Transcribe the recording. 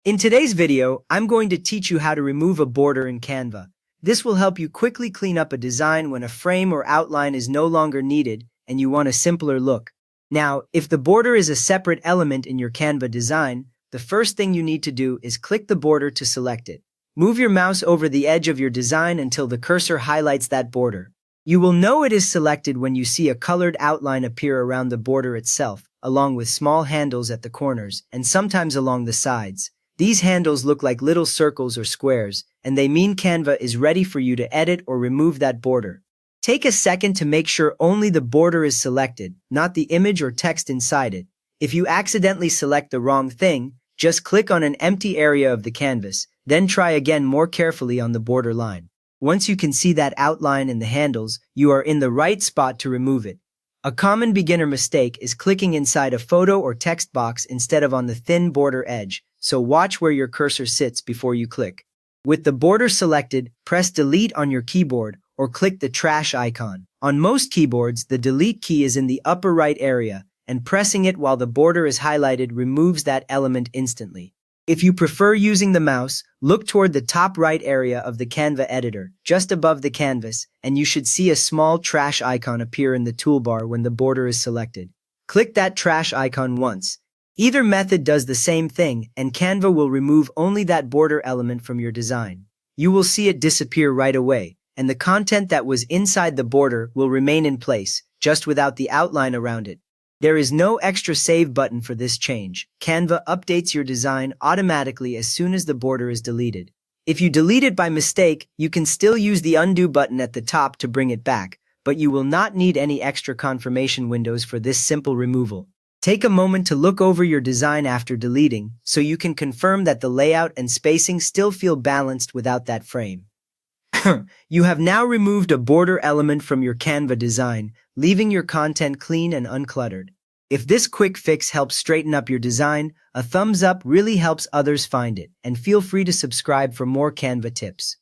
In today's video, I'm going to teach you how to remove a border in Canva. This will help you quickly clean up a design when a frame or outline is no longer needed and you want a simpler look. Now, if the border is a separate element in your Canva design, the first thing you need to do is click the border to select it. Move your mouse over the edge of your design until the cursor highlights that border. You will know it is selected when you see a colored outline appear around the border itself, along with small handles at the corners and sometimes along the sides. These handles look like little circles or squares, and they mean Canva is ready for you to edit or remove that border. Take a second to make sure only the border is selected, not the image or text inside it. If you accidentally select the wrong thing, just click on an empty area of the canvas, then try again more carefully on the border line. Once you can see that outline and the handles, you are in the right spot to remove it. A common beginner mistake is clicking inside a photo or text box instead of on the thin border edge, so watch where your cursor sits before you click. With the border selected, press Delete on your keyboard or click the trash icon. On most keyboards, the Delete key is in the upper right area, and pressing it while the border is highlighted removes that element instantly. If you prefer using the mouse, look toward the top right area of the Canva editor, just above the canvas, and you should see a small trash icon appear in the toolbar when the border is selected. Click that trash icon once. Either method does the same thing, and Canva will remove only that border element from your design. You will see it disappear right away, and the content that was inside the border will remain in place, just without the outline around it. There is no extra save button for this change. Canva updates your design automatically as soon as the border is deleted. If you delete it by mistake, you can still use the undo button at the top to bring it back, but you will not need any extra confirmation windows for this simple removal. Take a moment to look over your design after deleting, so you can confirm that the layout and spacing still feel balanced without that frame. You have now removed a border element from your Canva design, leaving your content clean and uncluttered. If this quick fix helps straighten up your design, a thumbs up really helps others find it, and feel free to subscribe for more Canva tips.